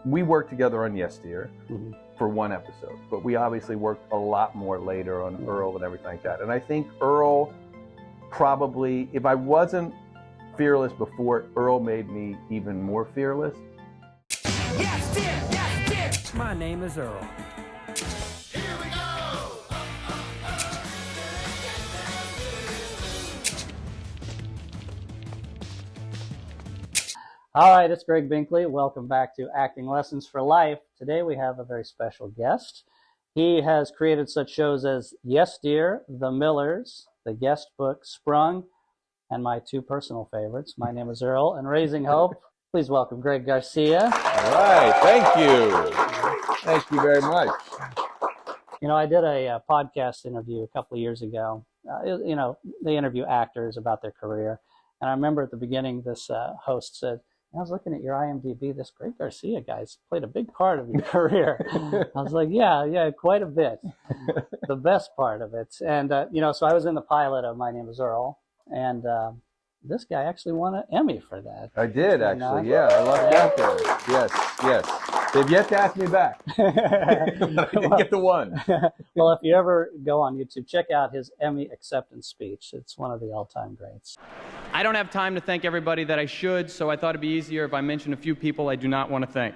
we worked together on Yes Dear for one episode, but we obviously worked a lot more later on Earl and everything like that. And I think Earl probably, if I wasn't fearless before, Earl made me even more fearless. Yes, dear, yes, dear. My name is Earl. Here we go. All right, it's Gregg Binkley. Welcome back to Acting Lessons for Life. Today we have a very special guest. He has created such shows as Yes Dear, The Millers, The Guest Book, Sprung, and my two personal favorites, My Name is Earl and Raising Hope. Please welcome Greg Garcia. All right, thank you. Thank you very much. You know, I did a podcast interview a couple of years ago. They interview actors about their career. And I remember at the beginning, this host said, I was looking at your IMDb, this Greg Garcia guy's played a big part of your career. I was like, yeah, quite a bit. The best part of it. And, so I was in the pilot of My Name is Earl. And this guy actually won an Emmy for that. I did, actually. Yeah, I lucked out there. Yes. They've yet to ask me back. I didn't get the one. Well, if you ever go on YouTube, check out his Emmy acceptance speech. It's one of the all-time greats. I don't have time to thank everybody that I should, so I thought it'd be easier if I mention a few people I do not want to thank.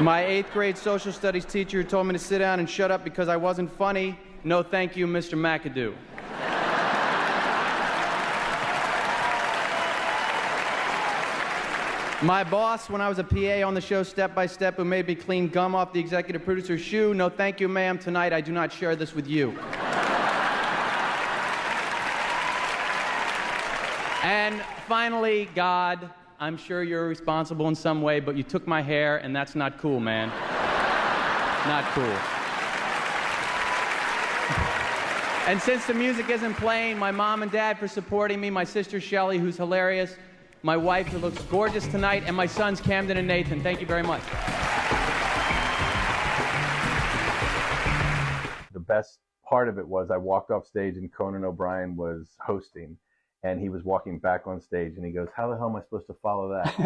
My 8th grade social studies teacher who told me to sit down and shut up because I wasn't funny. No thank you, Mr. McAdoo. My boss, when I was a PA on the show Step by Step, who made me clean gum off the executive producer's shoe. No thank you, ma'am. Tonight, I do not share this with you. And finally, God, I'm sure you're responsible in some way, but you took my hair, and that's not cool, man. Not cool. And since the music isn't playing, my mom and dad for supporting me, my sister Shelly, who's hilarious, my wife, who looks gorgeous tonight, and my sons, Camden and Nathan. Thank you very much. The best part of it was I walked off stage and Conan O'Brien was hosting, and he was walking back on stage, and he goes, how the hell am I supposed to follow that?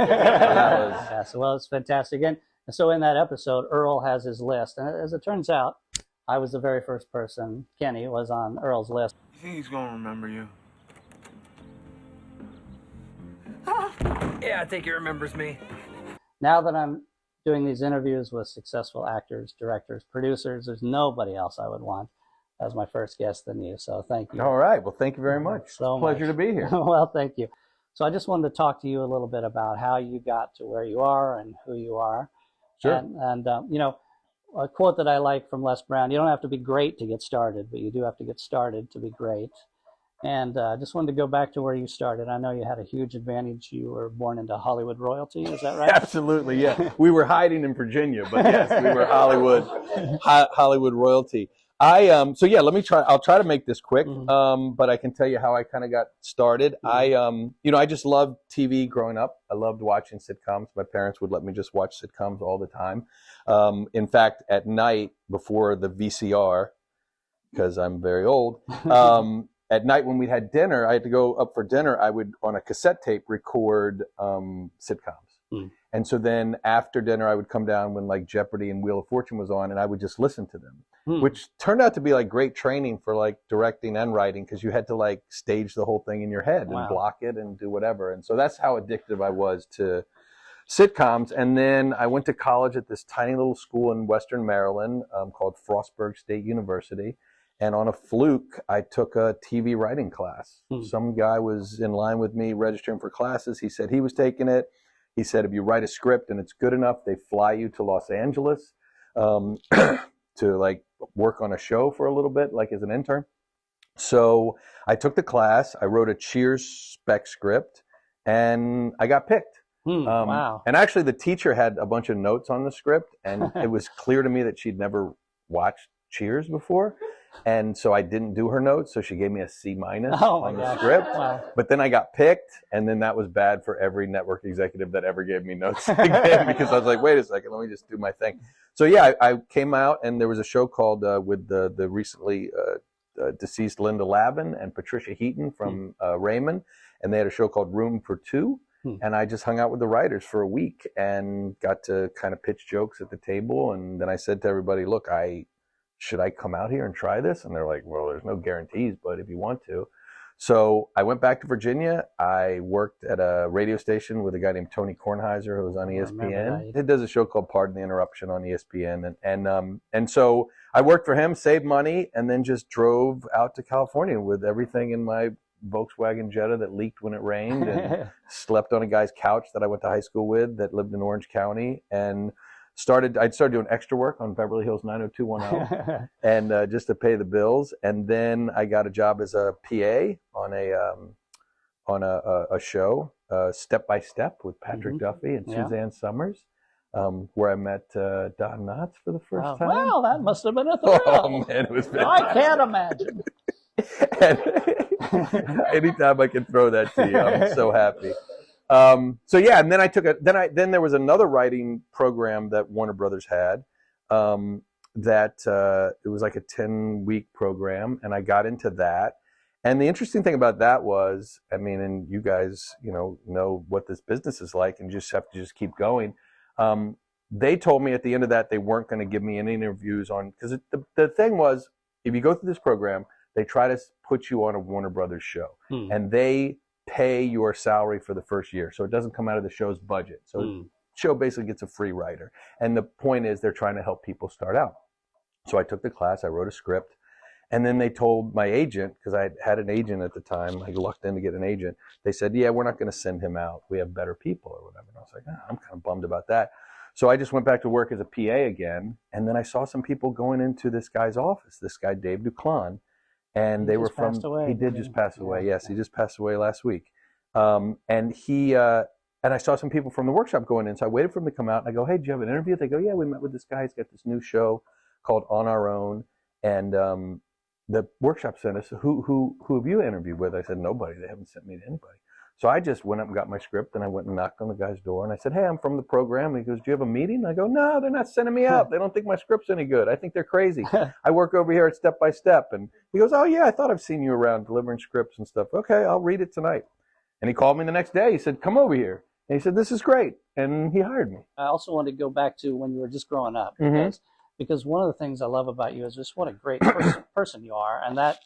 Well, it's fantastic. And so in that episode, Earl has his list. And as it turns out, I was the very first person, Kenny, was on Earl's list. You think he's going to remember you? Yeah, I think he remembers me. Now that I'm doing these interviews with successful actors, directors, producers, there's nobody else I would want as my first guest than you. So thank you. All right. Well, thank you very much. So pleasure to be here. Well, thank you. So I just wanted to talk to you a little bit about how you got to where you are and who you are. Sure. And a quote that I like from Les Brown, you don't have to be great to get started, but you do have to get started to be great. And I just wanted to go back to where you started. I know you had a huge advantage. You were born into Hollywood royalty. Is that right? Absolutely, yeah. We were hiding in Virginia, but yes, we were Hollywood royalty. So yeah, I'll try to make this quick, but I can tell you how I kind of got started. I just loved TV growing up. I loved watching sitcoms. My parents would let me just watch sitcoms all the time. In fact, at night before the VCR, because I'm very old, at night when we had dinner, I had to go up for dinner. I would, on a cassette tape, record sitcoms. And so then after dinner, I would come down when like Jeopardy and Wheel of Fortune was on, and I would just listen to them, which turned out to be like great training for like directing and writing, because you had to like stage the whole thing in your head and block it and do whatever. And so that's how addictive I was to sitcoms. And then I went to college at this tiny little school in Western Maryland called Frostburg State University. And on a fluke, I took a TV writing class. Some guy was in line with me registering for classes. He said he was taking it. He said, if you write a script and it's good enough, they fly you to Los Angeles to like work on a show for a little bit, like as an intern. So I took the class. I wrote a Cheers spec script, and I got picked. Wow. And actually, the teacher had a bunch of notes on the script, and it was clear to me that she'd never watched Cheers before. And so I didn't do her notes, so she gave me a C- on the script. Wow. But then I got picked, and then that was bad for every network executive that ever gave me notes again, because I was like, wait a second, let me just do my thing. So yeah, I came out, and there was a show called with the recently deceased Linda Lavin and Patricia Heaton from Raymond, and they had a show called Room for Two. And I just hung out with the writers for a week and got to kind of pitch jokes at the table. And then I said to everybody, look, should I come out here and try this? And they're like, well, there's no guarantees, but if you want to. So I went back to Virginia. I worked at a radio station with a guy named Tony Kornheiser, who was on ESPN. He does a show called Pardon the Interruption on ESPN. And so I worked for him, saved money, and then just drove out to California with everything in my Volkswagen Jetta that leaked when it rained, and slept on a guy's couch that I went to high school with that lived in Orange County, and I'd started doing extra work on Beverly Hills 90210 and just to pay the bills. And then I got a job as a PA on a show, Step by Step, with Patrick Duffy and Suzanne Summers, where I met Don Knotts for the first time. Wow, that must have been a thrill. Oh man, it was fantastic. I can't imagine. And anytime I can throw that to you, I'm so happy. So yeah, and then I took then there was another writing program that Warner Brothers had, that it was like a 10-week program, and I got into that. And the interesting thing about that was, I mean, and you guys, know what this business is like, and just have to just keep going. They told me at the end of that they weren't going to give me any interviews because the thing was, if you go through this program, they try to put you on a Warner Brothers show, and they pay your salary for the first year. So it doesn't come out of the show's budget. So the show basically gets a free writer. And the point is they're trying to help people start out. So I took the class, I wrote a script, and then they told my agent, because I had an agent at the time, I lucked in to get an agent. They said, yeah, we're not going to send him out. We have better people or whatever. And I was like, I'm kind of bummed about that. So I just went back to work as a PA again. And then I saw some people going into this guy's office, this guy, Dave Duclon. And they were from, he did just pass away. Yes, he just passed away last week. And I saw some people from the workshop going in. So I waited for them to come out, and I go, hey, did you have an interview? They go, yeah, we met with this guy. He's got this new show called On Our Own. And the workshop sent us, who have you interviewed with? I said, nobody. They haven't sent me to anybody. So I just went up and got my script, and I went and knocked on the guy's door, and I said, hey, I'm from the program. And he goes, do you have a meeting? And I go, no, they're not sending me out. They don't think my script's any good. I think they're crazy. I work over here at Step by Step. And he goes, oh, yeah, I thought I've seen you around delivering scripts and stuff. Okay, I'll read it tonight. And he called me the next day. He said, come over here. And he said, this is great. And he hired me. I also want to go back to when you were just growing up, because one of the things I love about you is just what a great person you are. And that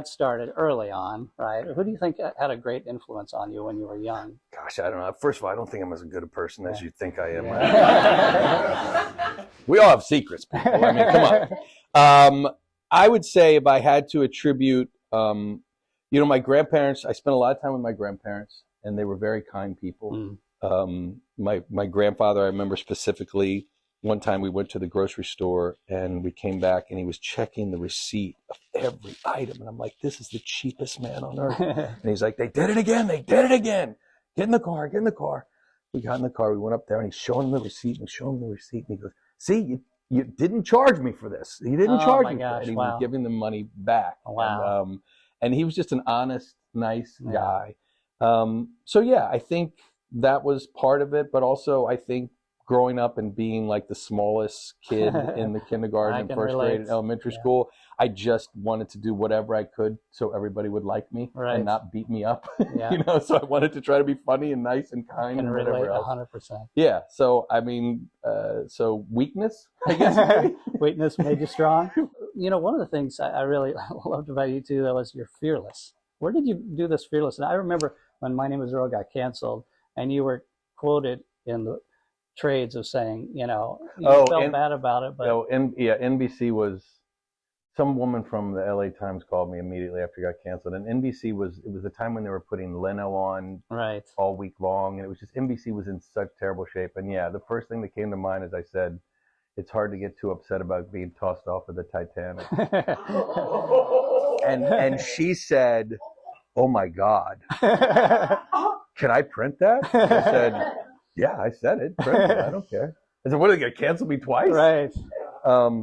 started early on, right? Who do you think had a great influence on you when you were young? Gosh, I don't know. First of all, I don't think I'm as good a person as you think I am. Yeah. We all have secrets, people. I mean, come on. I would say if I had to attribute, my grandparents, I spent a lot of time with my grandparents, and they were very kind people. My grandfather, I remember specifically, one time we went to the grocery store and we came back and he was checking the receipt of every item. And I'm like, this is the cheapest man on earth. And he's like, they did it again. Get in the car. We got in the car. We went up there and he's showing him the receipt and he goes, see, you didn't charge me for this. You didn't charge me for it. And he was giving them money back. Wow. And he was just an honest, nice guy. So yeah, I think that was part of it. But also I think growing up and being like the smallest kid in the kindergarten and first grade in elementary school, I just wanted to do whatever I could so everybody would like me and not beat me up. So I wanted to try to be funny and nice and kind and whatever else. 100%. Yeah. So I mean, so weakness, I guess. Weakness made you strong. One of the things I really loved about you too, that was you're fearless. Where did you do this fearless? And I remember when My Name Is Earl got canceled, and you were quoted in the trades of saying, you felt bad about it, but NBC was, some woman from the LA Times called me immediately after it got canceled, and NBC was the time when they were putting Leno on all week long, and it was just, NBC was in such terrible shape. And the first thing that came to mind is I said, it's hard to get too upset about being tossed off of the Titanic. and she said, oh my God, can I print that? I said, yeah, I said it. Print it. I don't care. I said, what, are they going to cancel me twice? Right.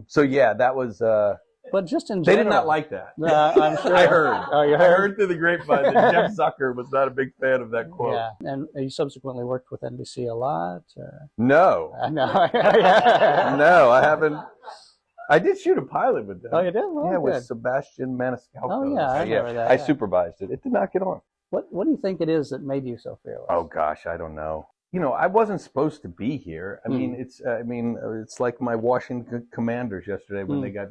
So yeah, that was, but just in they general, did not like that. I'm sure. I heard. Oh, you I heard through the grapevine that Jeff Zucker was not a big fan of that quote. Yeah, and you subsequently worked with NBC a lot? Or? No. No. No, I haven't. I did shoot a pilot with them. Oh, you did? Well, yeah, good. with Sebastian Maniscalco. Oh, yeah, I remember that. I supervised it. It did not get on. What do you think it is that made you so fearless? Oh gosh, I don't know. You know, I wasn't supposed to be here. I mean, it's like my Washington Commanders yesterday when they got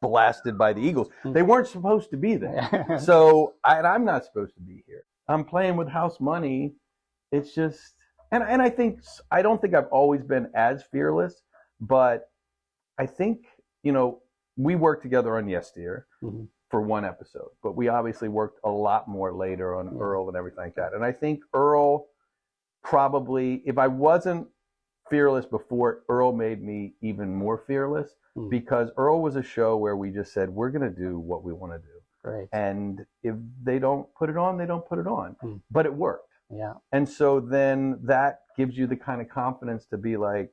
blasted by the Eagles. They weren't supposed to be there. So I'm not supposed to be here. I'm playing with house money. It's just, and I don't think I've always been as fearless, but I think, you know, we worked together on Yes Dear for one episode, but we obviously worked a lot more later on Earl and everything like that. And I think Earl probably, if I wasn't fearless before, Earl made me even more fearless because Earl was a show where we just said, we're going to do what we want to do. Great. And if they don't put it on, they don't put it on. But it worked. Yeah. And so then that gives you the kind of confidence to be like,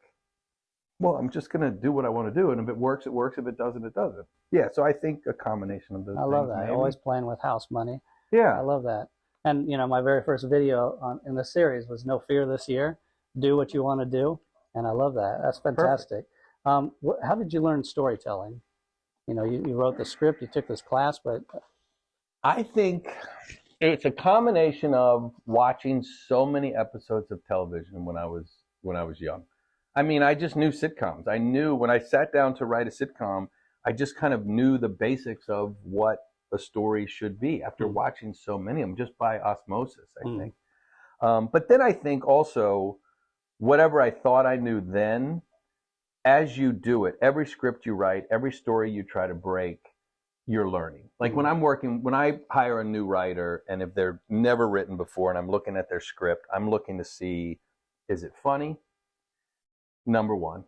well, I'm just going to do what I want to do. And if it works, it works. If it doesn't, it doesn't. Yeah. So I think a combination of those things. I love that. Maybe. Always playing with house money. Yeah. I love that. And, you know, my very first video in the series was No Fear This Year. Do what you want to do. And I love that. That's fantastic. How did you learn storytelling? You know, you wrote the script, you took this class, but I think it's a combination of watching so many episodes of television when I was young. I mean, I just knew sitcoms. I knew when I sat down to write a sitcom, I just kind of knew the basics of what a story should be after watching so many of them, just by osmosis, I think. But then I think also, whatever I thought I knew then, as you do it, every script you write, every story you try to break, you're learning. Like when I hire a new writer, and if they're never written before and I'm looking at their script, I'm looking to see, is it funny? Number one.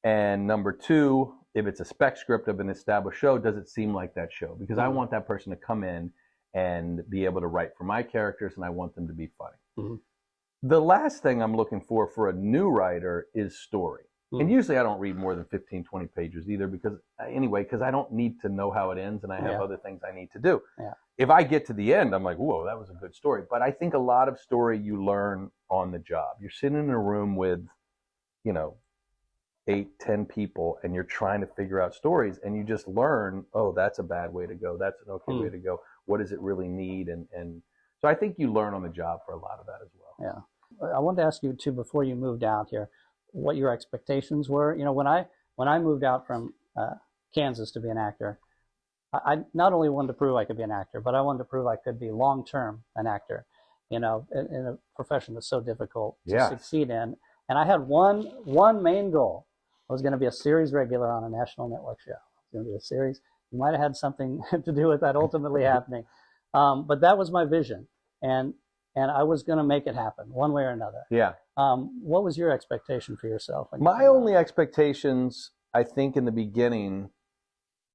And number two, if it's a spec script of an established show, does it seem like that show? Because I want that person to come in and be able to write for my characters, and I want them to be funny. The last thing I'm looking for a new writer is story. And usually I don't read more than 15, 20 pages either because I don't need to know how it ends, and I have other things I need to do. If I get to the end, I'm like, whoa, that was a good story. But I think a lot of story you learn on the job. You're sitting in a room with, 8, 10 people, and you're trying to figure out stories, and you just learn, oh, that's a bad way to go. That's an okay way to go. What does it really need? And so I think you learn on the job for a lot of that as well. Yeah. I wanted to ask you too, before you moved out here, what your expectations were. You know, when I moved out from Kansas to be an actor, I not only wanted to prove I could be an actor, but I wanted to prove I could be long-term an actor, in a profession that's so difficult to succeed in. And I had one main goal. I was going to be a series regular on a national network show. It was going to be a series. You might have had something to do with that ultimately happening. But that was my vision. And I was going to make it happen one way or another. Yeah. What was your expectation for yourself? My only expectations, I think in the beginning,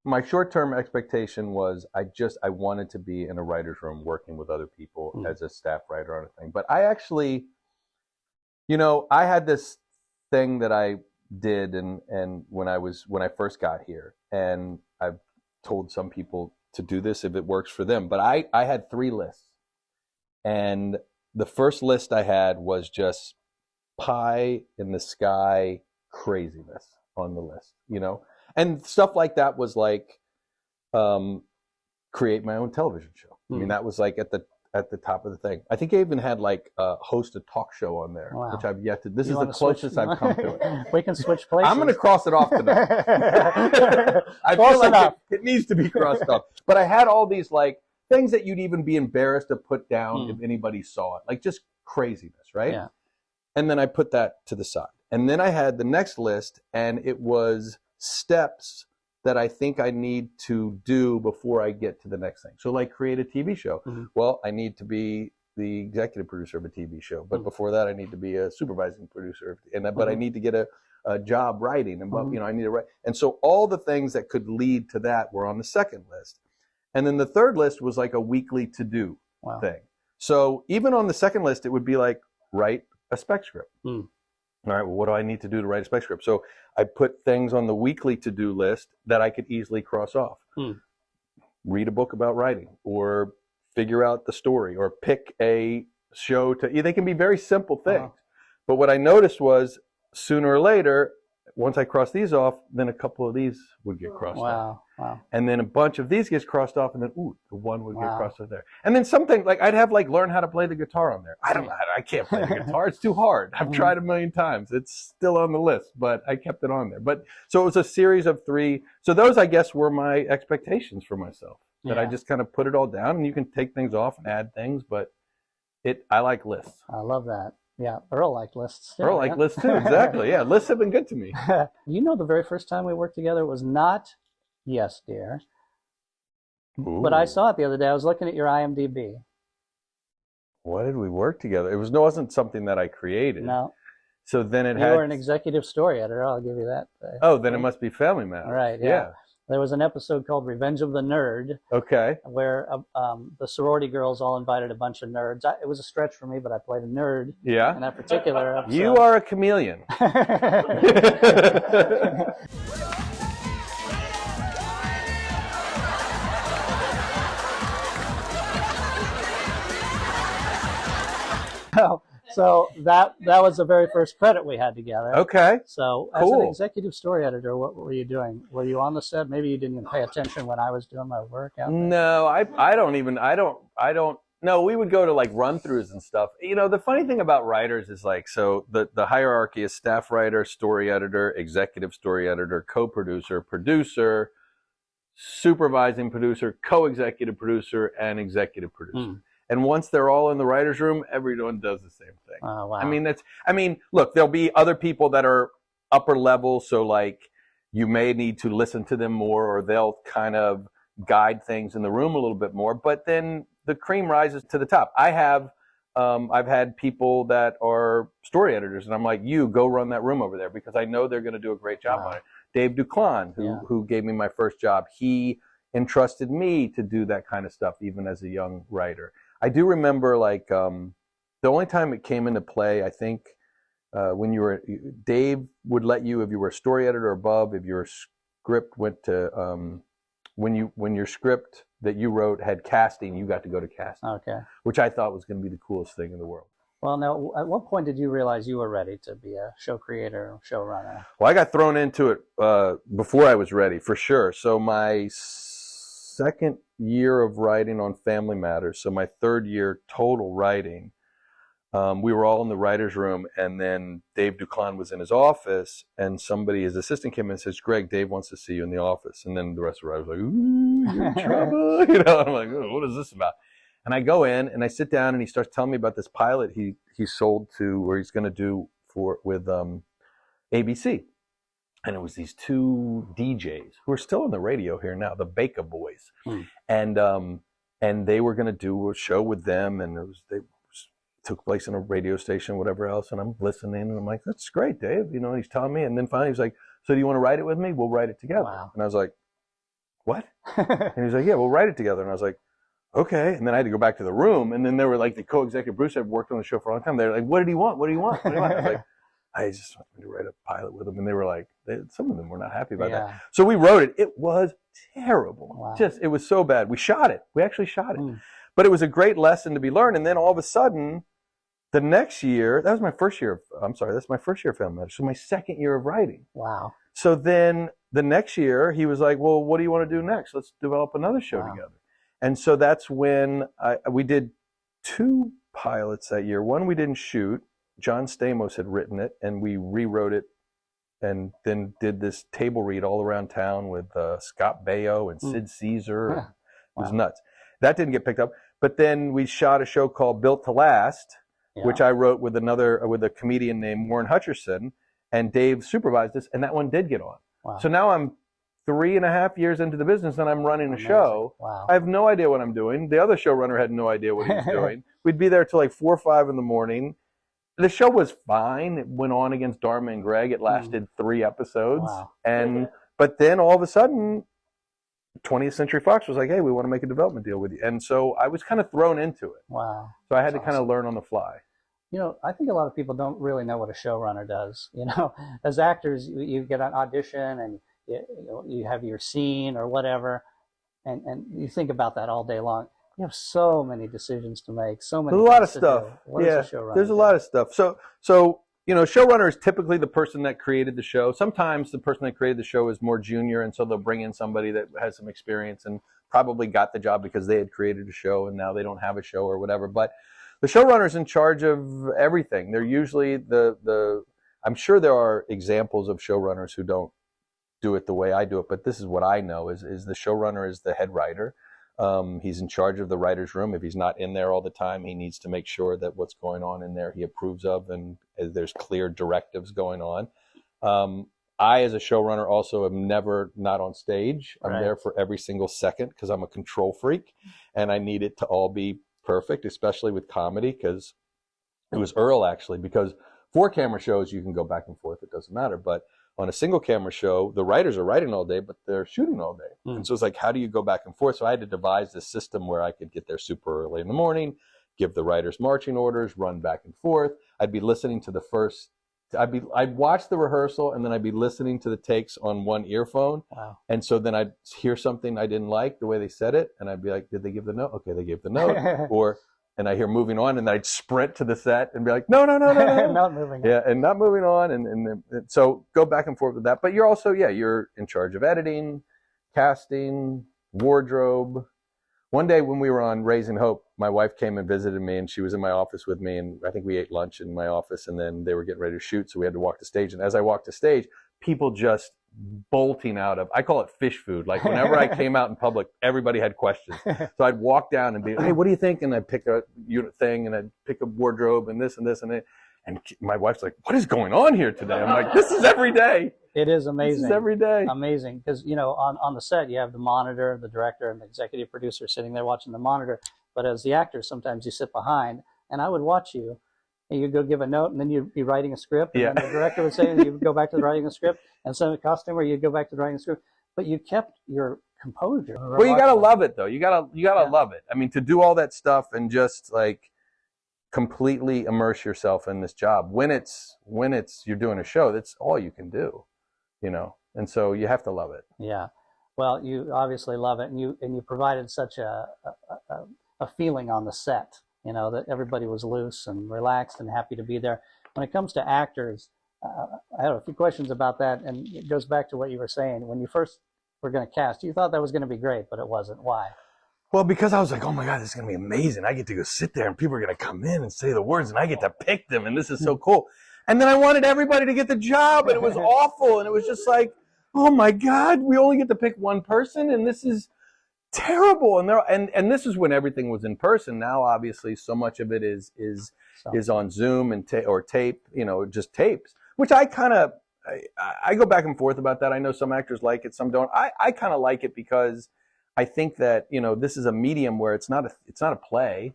my short-term expectation was I wanted to be in a writer's room working with other people as a staff writer on a thing. But I actually, I had this thing that I did and when I first got here, and I've told some people to do this if it works for them, but I had 3 lists. And the first list I had was just pie in the sky craziness on the list, and stuff like that was like create my own television show. I mean, that was like at the top of the thing. I think I even had like host a talk show on there, which I've yet to. This is the closest I've come to it. We can switch places. I'm going to cross it off tonight. I feel like it needs to be crossed off. But I had all these like things that you'd even be embarrassed to put down if anybody saw it, like just craziness, right? Yeah. And then I put that to the side. And then I had the next list, and it was steps that I think I need to do before I get to the next thing. So like create a TV show. Well, I need to be the executive producer of a TV show. But before that, I need to be a supervising producer. But I need to get a job writing. And, I need to write. And so all the things that could lead to that were on the second list. And then the third list was like a weekly to-do thing. So even on the second list, it would be like, write a spec script. All right, well, what do I need to do to write a spec script? So I put things on the weekly to-do list that I could easily cross off. Read a book about writing, or figure out the story, or pick a show to. They can be very simple things. But what I noticed was sooner or later, once I crossed these off, then a couple of these would get crossed off. Wow. And then a bunch of these gets crossed off, and then the one would get crossed off there. And then something like I'd have learn how to play the guitar on there. I don't know I can't play the guitar. It's too hard. I've tried a million times. It's still on the list, but I kept it on there. But so it was a series of 3. So those, I guess, were my expectations for myself. That I just kind of put it all down, and you can take things off and add things, but I like lists. I love that. Yeah, Earl liked lists. Earl liked lists too, exactly. Yeah, lists have been good to me. You know, the very first time we worked together was not Yes, Dear. Ooh. But I saw it the other day. I was looking at your IMDb. Why did we work together? It wasn't something that I created. No. So then You were an executive story editor. I'll give you that. Oh, then it must be Family Matters. Right, yeah. There was an episode called Revenge of the Nerd. Okay. Where the sorority girls all invited a bunch of nerds. It was a stretch for me, but I played a nerd in that particular episode. You are a chameleon. So that was the very first credit we had together. Okay. So as an executive story editor, what were you doing? Were you on the set? Maybe you didn't even pay attention when I was doing my work out there. No, I don't. No, we would go to like run-throughs and stuff. You know, the funny thing about writers is like, so the hierarchy is staff writer, story editor, executive story editor, co-producer, producer, supervising producer, co-executive producer, and executive producer. And once they're all in the writer's room, everyone does the same thing. Oh, wow. I mean, look, there'll be other people that are upper level. So like you may need to listen to them more, or they'll kind of guide things in the room a little bit more, but then the cream rises to the top. I've had people that are story editors, and I'm like, you go run that room over there, because I know they're going to do a great job on it. Dave Duclon, who gave me my first job, he entrusted me to do that kind of stuff, even as a young writer. I do remember, like, the only time it came into play, I think, when Dave would let you, if you were a story editor above, if your script went to, when your script that you wrote had casting, you got to go to casting. Okay. Which I thought was going to be the coolest thing in the world. Well, now, at what point did you realize you were ready to be a show creator, showrunner? Well, I got thrown into it before I was ready, for sure. So my second year of writing on Family Matters, so my third year total writing, we were all in the writer's room, and then Dave Duclon was in his office, and his assistant came in and says, Greg, Dave wants to see you in the office. And then the rest of the writers were like, ooh, you're in trouble. You know, I'm like, oh, what is this about? And I go in, and I sit down, and he starts telling me about this pilot he sold to, or he's going to do with ABC. And it was these 2 DJs who are still on the radio here now, the Baker Boys. And they were going to do a show with them, and they took place in a radio station, whatever else. And I'm listening, and I'm like, that's great, Dave. You know, and he's telling me. And then finally he's like, so do you want to write it with me? We'll write it together. Wow. And I was like, what? And he's like, yeah, we'll write it together. And I was like, okay. And then I had to go back to the room. And then they were like, the co-executive producer had worked on the show for a long time. They were like, what did he want? What do you want? What do you want? I was like, I just wanted to write a pilot with them. And they were like, some of them were not happy about that. So we wrote it. It was terrible. Wow. It was so bad. We shot it. We actually shot it. But it was a great lesson to be learned. And then all of a sudden, the next year, that's my first year of Family Matters. So my second year of writing. Wow. So then the next year, he was like, well, what do you want to do next? Let's develop another show together. And so that's when we did 2 pilots that year. One we didn't shoot. John Stamos had written it, and we rewrote it, and then did this table read all around town with Scott Baio and Sid Caesar. It was nuts. That didn't get picked up. But then we shot a show called Built to Last, which I wrote with a comedian named Warren Hutcherson, and Dave supervised us, and that one did get on. Wow. So now I'm 3.5 years into the business, and I'm running a show. Wow. I have no idea what I'm doing. The other showrunner had no idea what he was doing. We'd be there till like 4 or 5 in the morning. The show was fine. It went on against Dharma and Greg. It lasted 3 episodes. Wow. But then all of a sudden, 20th Century Fox was like, hey, we want to make a development deal with you. And so I was kind of thrown into it. Wow. So I had to kind of learn on the fly. You know, I think a lot of people don't really know what a showrunner does. You know, as actors, you get an audition, and you have your scene or whatever, and you think about that all day long. You have so many decisions to make, so many. There's a lot of stuff. There's a lot of stuff. So showrunner is typically the person that created the show. Sometimes the person that created the show is more junior, and so they'll bring in somebody that has some experience and probably got the job because they had created a show and now they don't have a show or whatever. But the showrunner is in charge of everything. They're usually I'm sure there are examples of showrunners who don't do it the way I do it, but this is what I know is the showrunner is the head writer. He's in charge of the writer's room. If he's not in there all the time, he needs to make sure that what's going on in there he approves of and there's clear directives going on. I, as a showrunner, also am never not on stage. I'm there for every single second because I'm a control freak and I need it to all be perfect, especially with comedy, because it was Earl, actually, because 4-camera shows, you can go back and forth. It doesn't matter. But on a single camera show, the writers are writing all day, but they're shooting all day. And so it's like, how do you go back and forth? So I had to devise this system where I could get there super early in the morning, give the writers marching orders, run back and forth. I'd be listening to I'd watch the rehearsal and then I'd be listening to the takes on one earphone. Wow. And so then I'd hear something I didn't like the way they said it. And I'd be like, did they give the note? Okay, they gave the note. And I hear moving on, and then I'd sprint to the set and be like, no. Not moving on. Yeah, and not moving on. And so go back and forth with that. But you're also, you're in charge of editing, casting, wardrobe. One day when we were on Raising Hope, my wife came and visited me, and she was in my office with me, and I think we ate lunch in my office, and then they were getting ready to shoot, so we had to walk to stage. And as I walked to stage, people just bolting out of, I call it fish food. Like whenever I came out in public, everybody had questions. So I'd walk down and be, hey, what do you think? And I'd pick a unit thing, and I'd pick a wardrobe and this and this and that. And my wife's like, what is going on here today? I'm like, this is every day. It is amazing. This is every day. Amazing. Because, on the set, you have the monitor, the director, and the executive producer sitting there watching the monitor. But as the actor, sometimes you sit behind, and I would watch you, and you'd go give a note, and then you'd be writing a script, and then the director would say, and you'd go back to writing a script, and so the costumer, you'd go back to writing a script. But you kept your composure. Well, you got to love it, though. You got to love it. I mean, to do all that stuff and just, like, completely immerse yourself in this job. When it's you're doing a show, that's all you can do, and so you have to love it. Yeah, well, you obviously love it, and you provided such a feeling on the set, that everybody was loose and relaxed and happy to be there. When it comes to actors, I have a few questions about that, and it goes back to what you were saying. When you first were going to cast, you thought that was going to be great, but it wasn't. Why? Well, because I was like, oh my God, this is going to be amazing. I get to go sit there and people are going to come in and say the words and I get to pick them and this is so cool. And then I wanted everybody to get the job and it was awful. And it was just like, oh my God, we only get to pick one person and this is terrible. And this is when everything was in person. Now, obviously, so much of it is on Zoom and or tape, just tapes, which I go back and forth about that. I know some actors like it, some don't. I kind of like it because I think that, this is a medium where it's not a play,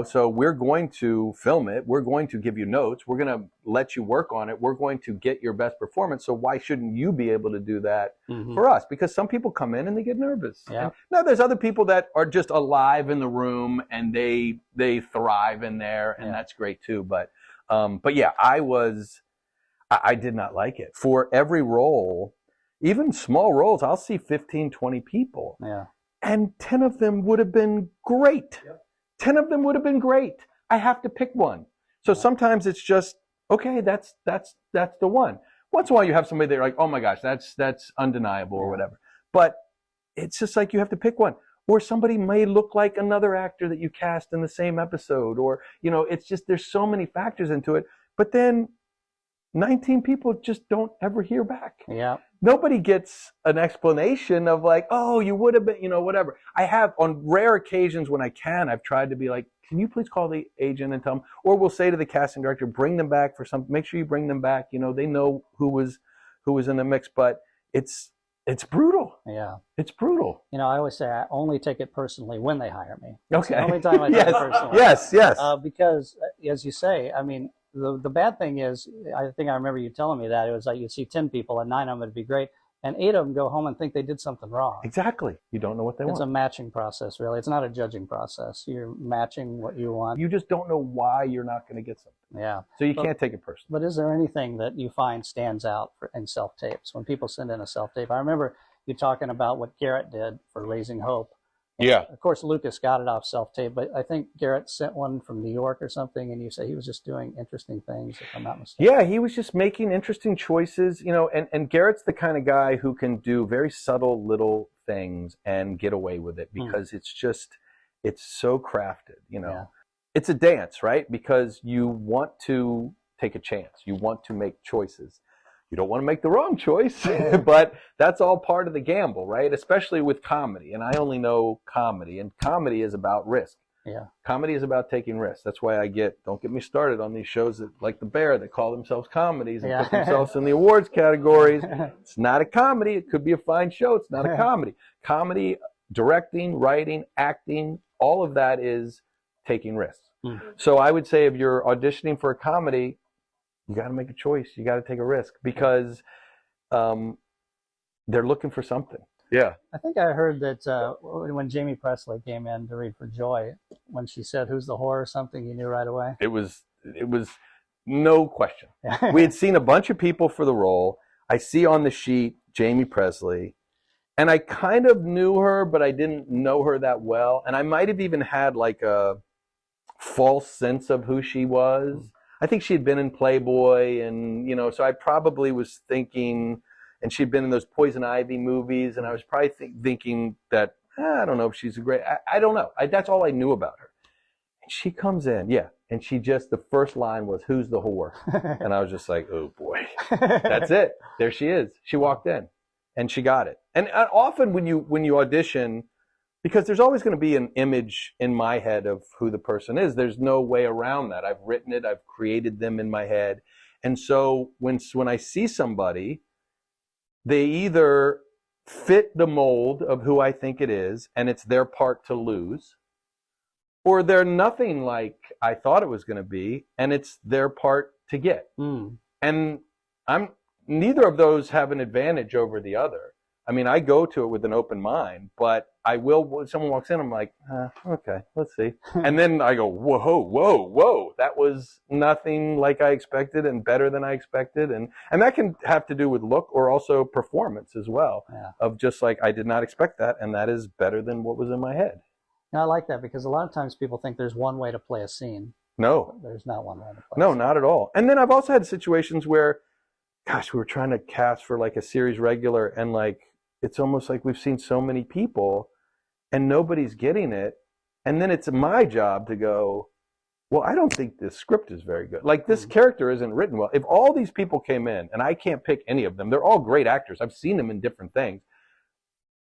so we're going to film it. We're going to give you notes. We're going to let you work on it. We're going to get your best performance. So why shouldn't you be able to do that for us? Because some people come in and they get nervous. Yeah. Now there's other people that are just alive in the room and they thrive in there, and that's great too. But yeah, I did not like it. For every role, even small roles, I'll see 15, 20 people. Yeah. And 10 of them would have been great. Yep. 10 of them would have been great. I have to pick one. So sometimes it's just, okay, that's the one. Once in a while you have somebody that you're like, oh my gosh, that's undeniable or whatever. But it's just like you have to pick one. Or somebody may look like another actor that you cast in the same episode. Or, it's just, there's so many factors into it. But then 19 people just don't ever hear back. Yeah. Nobody gets an explanation of like, oh, you would have been, whatever. I have, on rare occasions when I can, I've tried to be like, can you please call the agent and tell them? Or we'll say to the casting director, bring them back for something. Make sure you bring them back. They know who was in the mix, but it's brutal. Yeah. It's brutal. I always say I only take it personally when they hire me. That's the only time I take it personally. Yes. Because, as you say, I mean, the bad thing is, I think I remember you telling me that, it was like you'd see 10 people and 9 of them would be great, and 8 of them go home and think they did something wrong. Exactly. You don't know what they want. It's a matching process, really. It's not a judging process. You're matching what you want. You just don't know why you're not going to get something. Yeah. So you can't take it personally. But is there anything that you find stands out in self-tapes? When people send in a self-tape, I remember you talking about what Garrett did for Raising Hope, Yeah. Of course, Lucas got it off self-tape, but I think Garrett sent one from New York or something, and you say he was just doing interesting things, if I'm not mistaken. Yeah, he was just making interesting choices, and Garrett's the kind of guy who can do very subtle little things and get away with it because it's so crafted, Yeah. It's a dance, right? Because you want to take a chance. You want to make choices. You don't want to make the wrong choice, but that's all part of the gamble, right? Especially with comedy. And I only know comedy, and comedy is about risk. Yeah. Comedy is about taking risks. That's why don't get me started on these shows that, like The Bear, that call themselves comedies and put themselves in the awards categories. It's not a comedy. It could be a fine show. It's not a comedy. Comedy, directing, writing, acting, all of that is taking risks. So I would say if you're auditioning for a comedy, you got to make a choice. You got to take a risk because they're looking for something. Yeah. I think I heard that when Jamie Presley came in to read for Joy, when she said, "Who's the whore?" or something, you knew right away. It was no question. We had seen a bunch of people for the role. I see on the sheet Jamie Presley, and I kind of knew her, but I didn't know her that well. And I might have even had like a false sense of who she was. I think she had been in Playboy, and so I probably was thinking, and she'd been in those Poison Ivy movies, and I was probably thinking that I don't know if she's a great. I don't know. That's all I knew about her. And she comes in, and she just the first line was, "Who's the whore?" And I was just like, oh boy, that's it. There she is. She walked in, and she got it. And often when you audition, because there's always going to be an image in my head of who the person is. There's no way around that. I've written it. I've created them in my head. And so when I see somebody, they either fit the mold of who I think it is, and it's their part to lose, or they're nothing like I thought it was going to be, and it's their part to get. And neither of those have an advantage over the other. I mean, I go to it with an open mind, but I will, when someone walks in, I'm like, okay, let's see. And then I go, whoa, that was nothing like I expected and better than I expected. And that can have to do with look or also performance as well, of just like, I did not expect that, and that is better than what was in my head. And I like that because a lot of times people think there's one way to play a scene. No. There's not one way to play No, not at all. And then I've also had situations where, gosh, we were trying to cast for like a series regular, and like, it's almost like we've seen so many people and nobody's getting it. And then it's my job to go, well, I don't think this script is very good. Like, this character isn't written well. If all these people came in, and I can't pick any of them, they're all great actors. I've seen them in different things.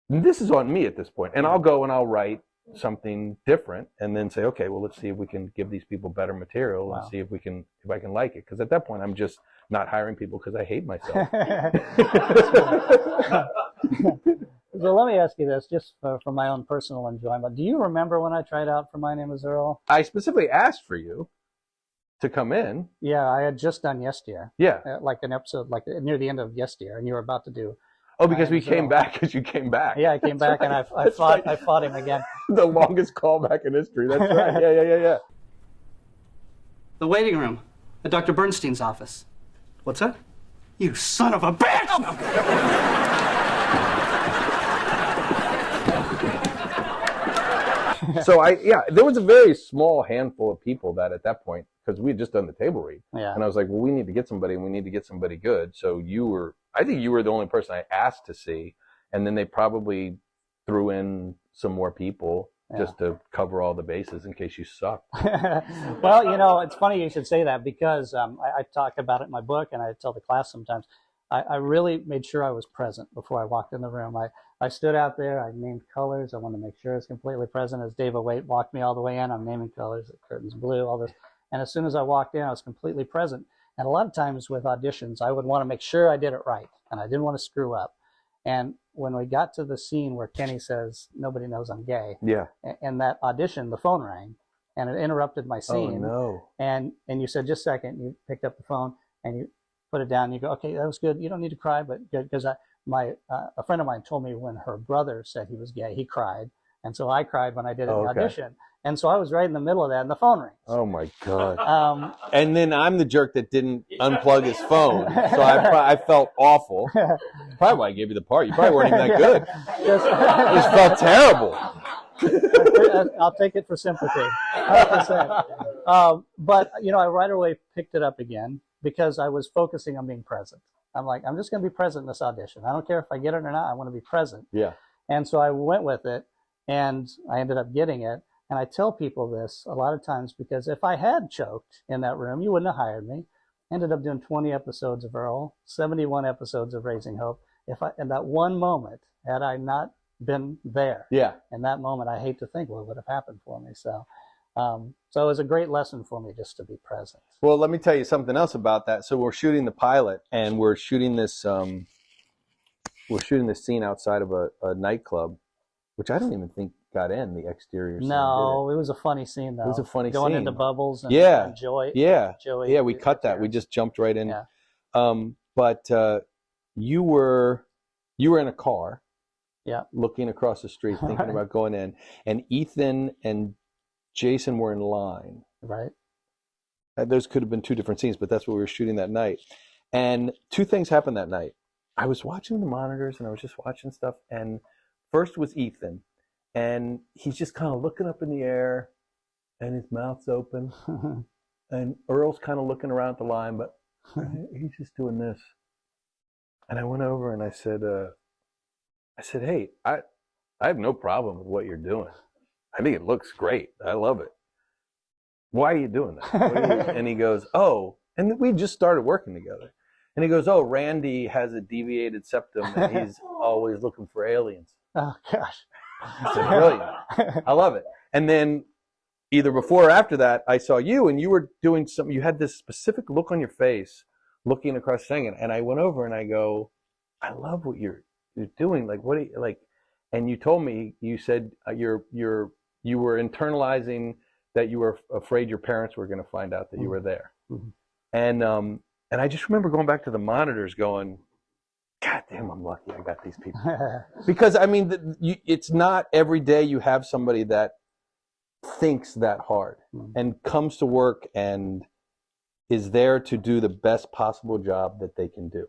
This is on me at this point. And I'll go and I'll write something different and then say, okay, well, let's see if we can give these people better material and see if I can like it. Because at that point, I'm just not hiring people because I hate myself. So let me ask you this, just for my own personal enjoyment. Do you remember when I tried out for My Name is Earl? I specifically asked for you to come in. Yeah, I had just done Yes Dear. Yeah. Like an episode, like near the end of Yes Dear, and you were about to do. Oh, because we came back, because you came back. Yeah, I came back, and I fought him again. The longest callback in history. That's right. Yeah. The waiting room at Dr. Bernstein's office. What's that? You son of a bitch! So there was a very small handful of people that at that point, because we had just done the table read, and I was like, well, we need to get somebody, and we need to get somebody good. So I think you were the only person I asked to see, and then they probably threw in some more people just to cover all the bases in case you sucked. Well, it's funny you should say that because I talk about it in my book, and I tell the class sometimes. I really made sure I was present before I walked in the room. I stood out there. I named colors. I wanted to make sure I was completely present. As Dave Await walked me all the way in, I'm naming colors, the curtain's blue, all this. And as soon as I walked in, I was completely present. And a lot of times with auditions, I would want to make sure I did it right, and I didn't want to screw up. And when we got to the scene where Kenny says, "Nobody knows I'm gay," and that audition, the phone rang, and it interrupted my scene. Oh, no. And you said, "Just a second." You picked up the phone, and you put it down, and you go, "Okay, that was good. You don't need to cry, but good." Because a friend of mine told me when her brother said he was gay, he cried. And so I cried when I did the audition. And so I was right in the middle of that, and the phone rings. Oh, my God. And then I'm the jerk that didn't unplug his phone. So I felt awful. Probably why I gave you the part. You probably weren't even that good. It just felt terrible. I'll take it for sympathy. 100%. But, I right away picked it up again because I was focusing on being present. I'm like, I'm just going to be present in this audition. I don't care if I get it or not. I want to be present. Yeah. And so I went with it, and I ended up getting it. And I tell people this a lot of times because if I had choked in that room, you wouldn't have hired me. Ended up doing 20 episodes of Earl, 71 episodes of Raising Hope. In that one moment, had I not been there, in that moment, I hate to think what would have happened for me. So it was a great lesson for me just to be present. Well, let me tell you something else about that. So we're shooting the pilot, and we're shooting this scene outside of a nightclub, which I don't even think got in the exterior scene. No, it was a funny scene though. It was a funny going scene. into bubbles and, yeah, and Joy. Yeah, Joey. Yeah, we cut that. We just jumped right in. Yeah. But you were in a car. Yeah. Looking across the street, thinking about going in, and Ethan and Jason were in line. Right. Those could have been two different scenes, but that's what we were shooting that night. And two things happened that night. I was watching the monitors, and I was just watching stuff. And first was Ethan, and he's just kind of looking up in the air, and his mouth's open. And Earl's kind of looking around the line, but he's just doing this. And I went over and I said, hey, I have no problem with what you're doing. I think it looks great. I love it. Why are you doing that? And he goes, oh, and we just started working together. And he goes, oh, Randy has a deviated septum and he's always looking for aliens. Oh, gosh. I said, brilliant. I love it. And then either before or after that, I saw you, and you were doing something. You had this specific look on your face looking across the thing. And I went over and I go, I love what you're doing. Like, what do you like? And you told me, you said you were internalizing that you were afraid your parents were going to find out that you were there. Mm-hmm. And I just remember going back to the monitors going, God damn, I'm lucky I got these people. Because, I mean, it's not every day you have somebody that thinks that hard and comes to work and is there to do the best possible job that they can do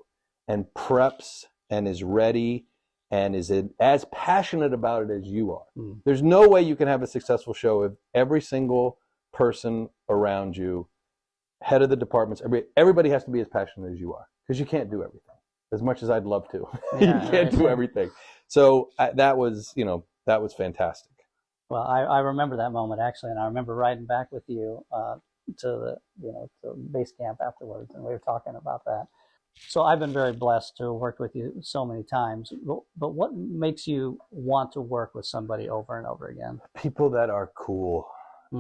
and preps and is ready and is as passionate about it as you are. There's no way you can have a successful show if every single person around you, head of the departments, everybody has to be as passionate as you are, because you can't do everything. As much as I'd love to, you can't do everything. So that was fantastic. Well, I remember that moment actually, and I remember riding back with you to base camp afterwards, and we were talking about that. So I've been very blessed to have worked with you so many times. But what makes you want to work with somebody over and over again? People that are cool,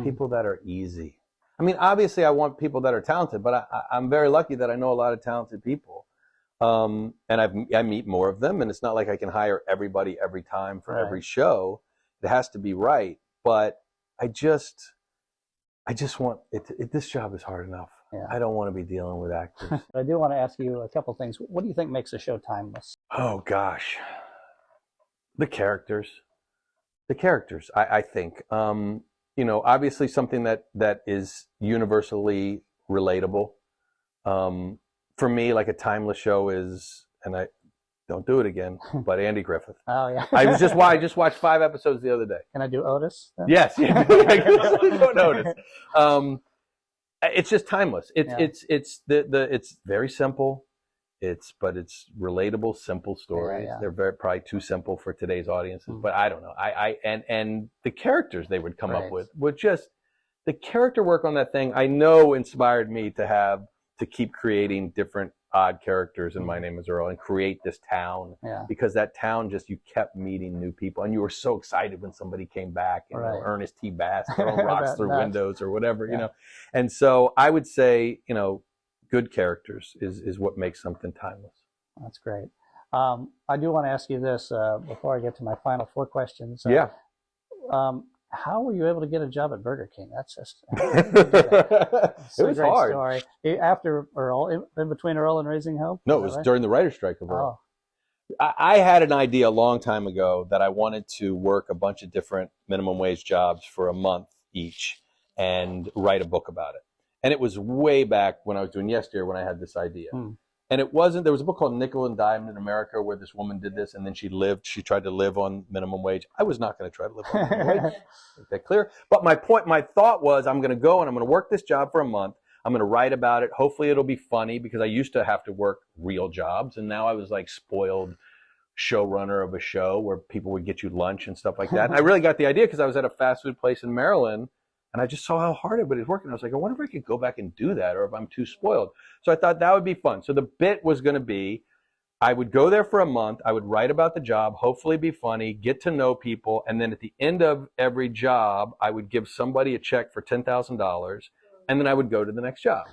people that are easy. I mean, obviously, I want people that are talented, but I'm very lucky that I know a lot of talented people. And I meet more of them, and it's not like I can hire everybody every time for every show. It has to be right. But I just want it. This job is hard enough. Yeah. I don't want to be dealing with actors. I do want to ask you a couple things. What do you think makes a show timeless? Oh gosh, the characters. I think. Obviously something that is universally relatable. For me, like a timeless show is, and I don't do it again, but Andy Griffith. Oh yeah. I just watched 5 episodes the other day. Can I do Otis then? Yes. Otis. It's just timeless. It's very simple. But it's relatable, simple stories. Yeah. They're probably too simple for today's audiences, but I don't know. And the characters they would come up with were just, the character work on that thing, I know inspired me to keep creating different odd characters in My Name is Earl and create this town, because that town you kept meeting new people, and you were so excited when somebody came back, Ernest T. Bass throwing rocks through windows or whatever, and so I would say, good characters is what makes something timeless. That's great. I do want to ask you this before I get to my final 4 questions. How were you able to get a job at Burger King? That's just it was great hard. Story. After Earl, in between Earl and Raising Hope? No, it was during the writer's strike of Earl. I had an idea a long time ago that I wanted to work a bunch of different minimum wage jobs for a month each and write a book about it. And it was way back when I was doing Yes Dear when I had this idea. And it wasn't, there was a book called Nickel and Dime in America where this woman did this, and then she tried to live on minimum wage. I was not going to try to live on minimum wage. Make that clear. But my thought was, I'm going to go and I'm going to work this job for a month. I'm going to write about it. Hopefully it'll be funny, because I used to have to work real jobs, and now I was like spoiled showrunner of a show where people would get you lunch and stuff like that. And I really got the idea because I was at a fast food place in Maryland, and I just saw how hard everybody was working. I was like, I wonder if I could go back and do that, or if I'm too spoiled. So I thought that would be fun. So the bit was going to be, I would go there for a month. I would write about the job, hopefully be funny, get to know people. And then at the end of every job, I would give somebody a check for $10,000, and then I would go to the next job.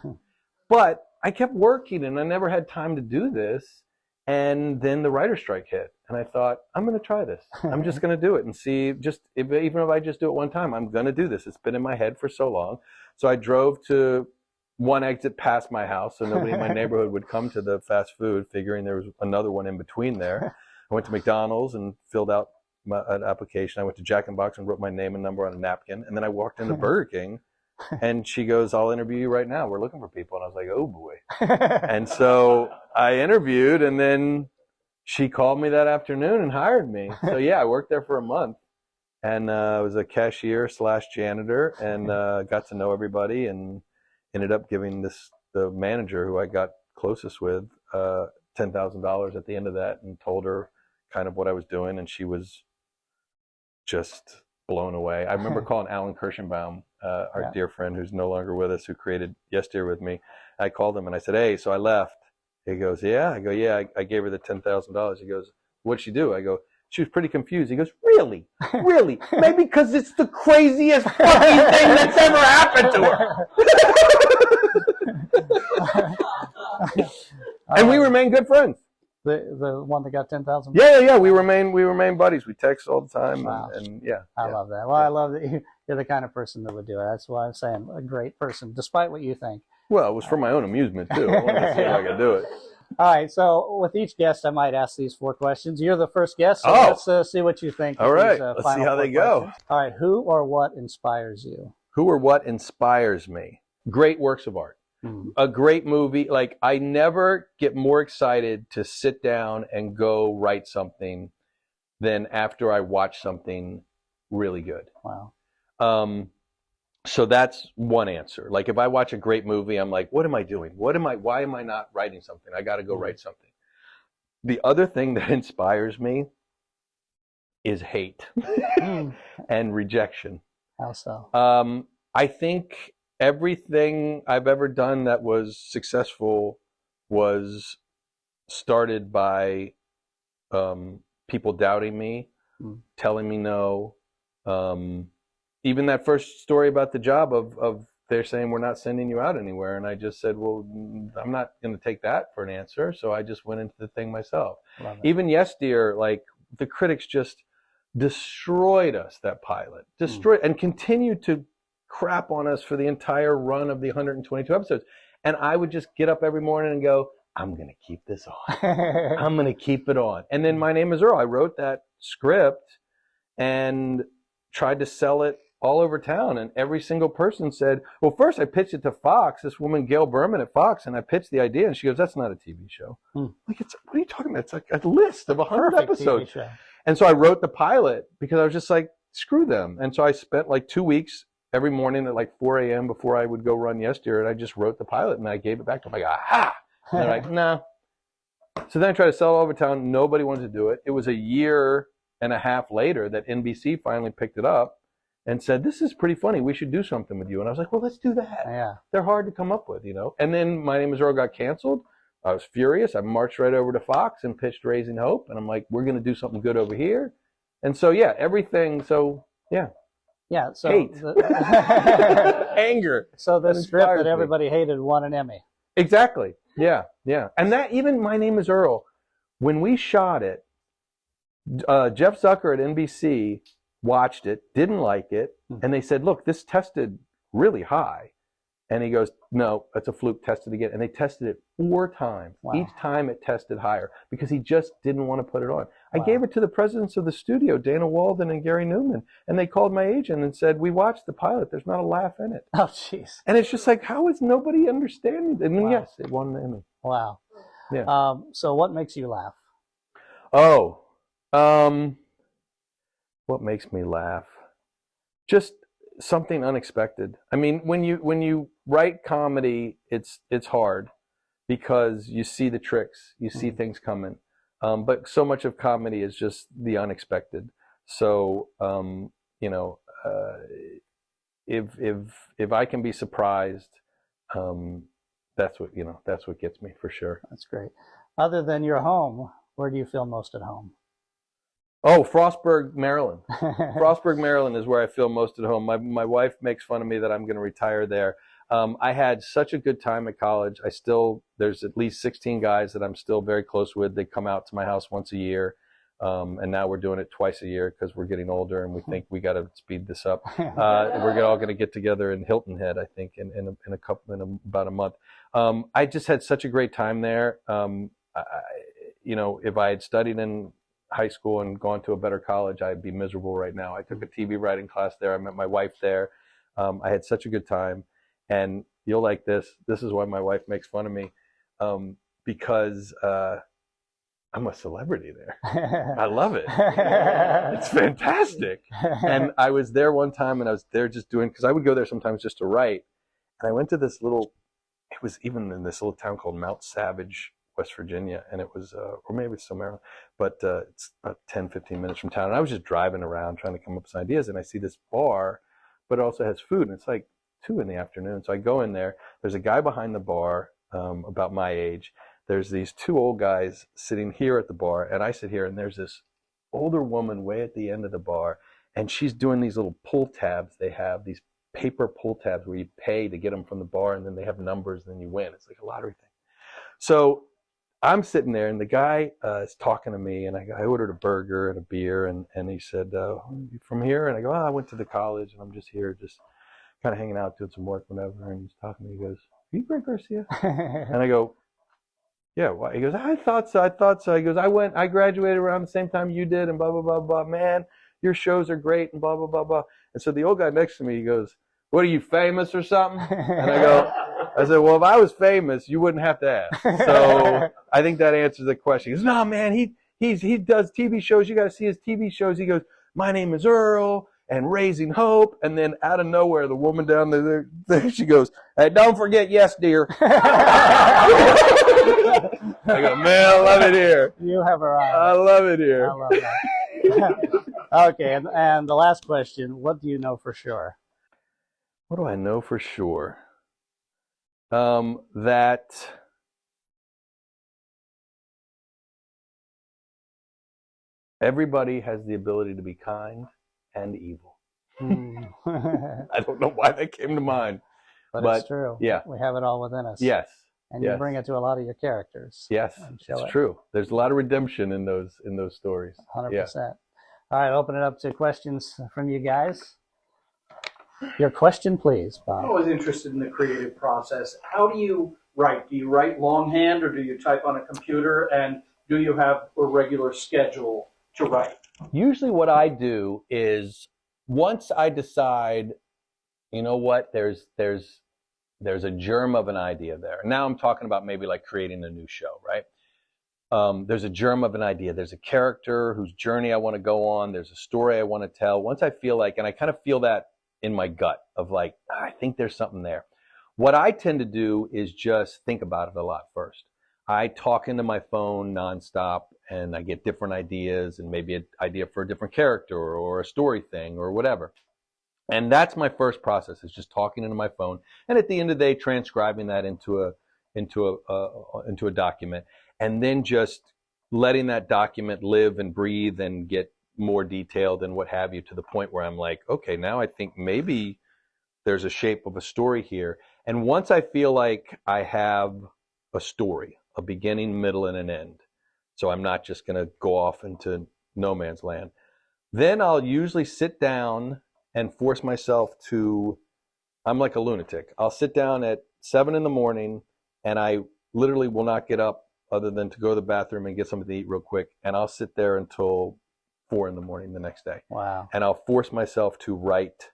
But I kept working, and I never had time to do this. And then the writer's strike hit, and I thought, I'm going to try this. I'm just going to do it and see, even if I just do it one time, I'm going to do this. It's been in my head for so long. So I drove to one exit past my house, so nobody in my neighborhood would come to the fast food, figuring there was another one in between there. I went to McDonald's and filled out an application. I went to Jack in the Box and wrote my name and number on a napkin. And then I walked into Burger King, and she goes, I'll interview you right now. We're looking for people. And I was like, oh boy. And so I interviewed, and then she called me that afternoon and hired me. So yeah, I worked there for a month, and I was a cashier / janitor, and got to know everybody, and ended up giving the manager who I got closest with $10,000 at the end of that, and told her kind of what I was doing, and she was just blown away. I remember calling Alan Kirschenbaum, our dear friend who's no longer with us, who created Yes Dear with me. I called him and I said, hey, so I left. He goes, yeah. I go, yeah, I gave her the $10,000. He goes, what'd she do? I go, she was pretty confused. He goes, really? Really? Maybe because it's the craziest fucking thing that's ever happened to her. And we remain good friends. The one that got 10,000. Yeah. We remain buddies. We text all the time. Wow. And yeah. I love that. Well, I love that you're the kind of person that would do it. That's why I'm saying a great person, despite what you think. Well, it was for my own amusement too. I wanted to see if I could do it. All right. So with each guest, I might ask these 4 questions. You're the first guest, so let's see what you think. All right. Let's see how they go. All right. Who or what inspires you? Who or what inspires me? Great works of art. A great movie. Like, I never get more excited to sit down and go write something than after I watch something really good. Wow. So that's one answer. Like, if I watch a great movie, I'm like, what am I doing? Why am I not writing something? I got to go write something. The other thing that inspires me is hate and rejection. How so? I think everything I've ever done that was successful was started by people doubting me, telling me no. Even that first story about the job of they're saying we're not sending you out anywhere, and I just said, well, I'm not going to take that for an answer, so I just went into the thing myself. Even Yes Dear, like, the critics just destroyed us, that pilot, and continued to crap on us for the entire run of the 122 episodes. And I would just get up every morning and go, I'm going to keep this on. I'm going to keep it on. And then My Name is Earl. I wrote that script and tried to sell it all over town. And every single person said, well, first I pitched it to Fox, this woman, Gail Berman at Fox, and I pitched the idea. And she goes, that's not a TV show. Like, what are you talking about? It's like a list of 100 episodes. And so I wrote the pilot because I was just like, screw them. And so I spent like 2 weeks every morning at like 4 a.m. before I would go run Yes Dear, and I just wrote the pilot and I gave it back to them. Like, aha! And they're like, nah. So then I tried to sell it all over town. Nobody wanted to do it. It was a year and a half later that NBC finally picked it up and said, this is pretty funny. We should do something with you. And I was like, well, let's do that. Yeah. They're hard to come up with, you know. And then My Name is Earl got canceled. I was furious. I marched right over to Fox and pitched Raising Hope. And I'm like, we're going to do something good over here. And so, yeah, everything. So, yeah. Yeah, so hate, anger. So the script that everybody hated won an Emmy. Exactly. Yeah. And that, even My Name is Earl, when we shot it, Jeff Zucker at NBC watched it, didn't like it, and they said, look, this tested really high. And he goes, no, that's a fluke, test it again. And they tested it 4 times. Wow. Each time it tested higher because he just didn't want to put it on. Wow. I gave it to the presidents of the studio, Dana Walden and Gary Newman, and they called my agent and said, we watched the pilot. There's not a laugh in it. Oh, jeez. And it's just like, how is nobody understanding? And then, yes, it won an Emmy. Wow. Yeah. So what makes you laugh? Oh, what makes me laugh? Just something unexpected. I mean, when you write comedy, it's hard because you see the tricks, you see things coming. But so much of comedy is just the unexpected. So you know, if I can be surprised, that's what gets me for sure. That's great. Other than your home, where do you feel most at home? Oh, Frostburg, Maryland. Frostburg, Maryland is where I feel most at home. My wife makes fun of me that I'm going to retire there. I had such a good time at college. There's at least 16 guys that I'm still very close with. They come out to my house once a year. And now we're doing it twice a year because we're getting older and we think we got to speed this up. We're all going to get together in Hilton Head, I think, in about a month. I just had such a great time there. If I had studied in high school and gone to a better college, I'd be miserable right now. I took a TV writing class there. I met my wife there. I had such a good time. And you'll like this. This is why my wife makes fun of me, because I'm a celebrity there. I love it. It's fantastic. And I was there one time and I was there just because I would go there sometimes just to write. And I went to it was even in this little town called Mount Savage, West Virginia. And it was, or maybe it's still Maryland, but it's about 10, 15 minutes from town. And I was just driving around trying to come up with some ideas. And I see this bar, but it also has food. And it's like 2 p.m. So I go in there. There's a guy behind the bar about my age. There's these 2 old guys sitting here at the bar, and I sit here, and there's this older woman way at the end of the bar, and she's doing these little pull tabs. They have these paper pull tabs where you pay to get them from the bar, and then they have numbers, and then you win. It's like a lottery thing. So I'm sitting there, and the guy is talking to me, and I ordered a burger and a beer, and he said, you from here? And I go, I went to the college, and I'm just here, just kind of hanging out, doing some work, whatever. And he's talking to me. He goes, are you Greg Garcia? And I go, yeah. Why? He goes, I thought so. He goes, I graduated around the same time you did, and blah, blah, blah, blah. Man, your shows are great, and blah, blah, blah, blah. And so the old guy next to me, he goes, what, are you famous or something? And I said, well, if I was famous, you wouldn't have to ask. So I think that answers the question. He goes, no, man, he does TV shows. You got to see his TV shows. He goes, My Name is Earl and Raising Hope. And then out of nowhere, the woman down there, she goes, hey, don't forget Yes, Dear. I go, man, I love it here. You have arrived. I love it here. I love that. Okay, and the last question, what do you know for sure? What do I know for sure? That everybody has the ability to be kind and evil. I don't know why that came to mind. But it's true. Yeah. We have it all within us. Yes. And you bring it to a lot of your characters. Yes, it's true. There's a lot of redemption in those stories. 100%. Yeah. All right, open it up to questions from you guys. Your question, please, Bob. I'm always interested in the creative process. How do you write? Do you write longhand or do you type on a computer? And do you have a regular schedule to write? Usually what I do is once I decide, you know what, there's a germ of an idea there. Now I'm talking about maybe like creating a new show, right? There's a germ of an idea. There's a character whose journey I want to go on. There's a story I want to tell. Once I feel like, and I kind of feel that in my gut of like, I think there's something there. What I tend to do is just think about it a lot first. I talk into my phone nonstop and I get different ideas and maybe an idea for a different character or a story thing or whatever. And that's my first process, is just talking into my phone. And at the end of the day, transcribing that into a document, and then just letting that document live and breathe and get more detailed and what have you, to the point where I'm like, okay, now I think maybe there's a shape of a story here. And once I feel like I have a story, a beginning, middle, and an end, so I'm not just going to go off into no man's land, then I'll usually sit down and force myself to, I'm like a lunatic. I'll sit down at 7 a.m. and I literally will not get up other than to go to the bathroom and get something to eat real quick. And I'll sit there until 4 a.m. the next day. Wow. And I'll force myself to write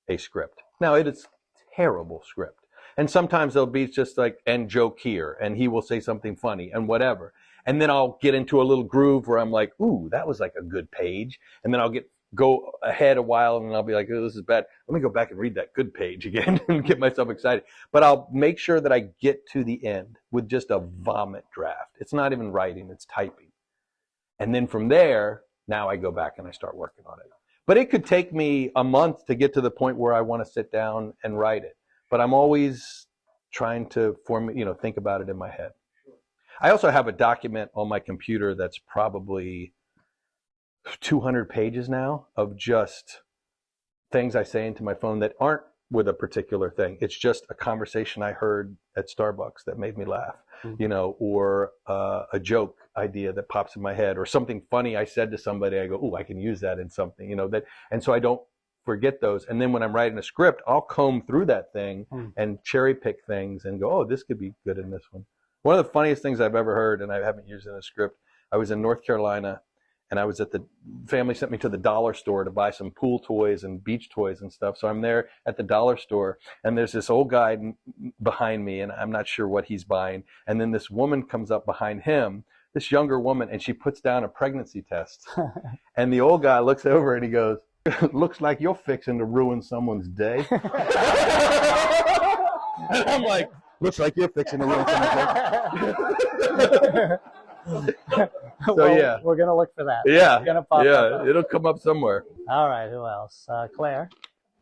a script. Now, it is a terrible script. And sometimes there'll be just like, and joke here, and he will say something funny and whatever. And then I'll get into a little groove where I'm like, ooh, that was like a good page. And then I'll go ahead a while and I'll be like, oh, this is bad. Let me go back and read that good page again and get myself excited. But I'll make sure that I get to the end with just a vomit draft. It's not even writing, it's typing. And then from there, now I go back and I start working on it. But it could take me a month to get to the point where I want to sit down and write it. But I'm always trying to think about it in my head. I also have a document on my computer that's probably 200 pages now of just things I say into my phone that aren't with a particular thing. It's just a conversation I heard at Starbucks that made me laugh, or a joke idea that pops in my head, or something funny I said to somebody. I go, "Ooh, I can use that in something," that, and so I don't forget those. And then when I'm writing a script, I'll comb through that thing and cherry pick things and go, "Oh, this could be good in this one." One of the funniest things I've ever heard, and I haven't used in a script, I was in North Carolina, and I was at the family sent me to the dollar store to buy some pool toys and beach toys and stuff. So I'm there at the dollar store, and there's this old guy behind me, and I'm not sure what he's buying. And then this woman comes up behind him, this younger woman, and she puts down a pregnancy test. And the old guy looks over and he goes, "Looks like you're fixing to ruin someone's day." And I'm like, "Looks like you're fixing to ruin someone's day." So well, yeah, we're gonna look for that. yeah, It's gonna pop up. it'll come up somewhere. All right, who else? Claire.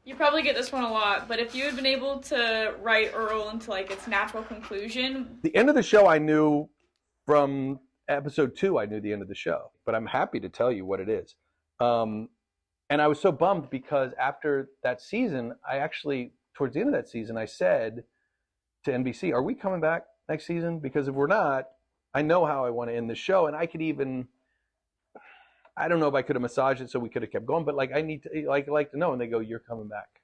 You probably get this one a lot, but if you had been able to write Earl into like its natural conclusion. The end of the show, I knew from episode 2. I knew the end of the show, but I'm happy to tell you what it is. And I was so bummed because after that season, I actually, towards the end of that season, I said to NBC, "Are we coming back next season? Because if we're not, I know how I want to end the show." And I could even, I don't know if I could have massaged it so we could have kept going, but like, I need to, like to know. And they go, "You're coming back.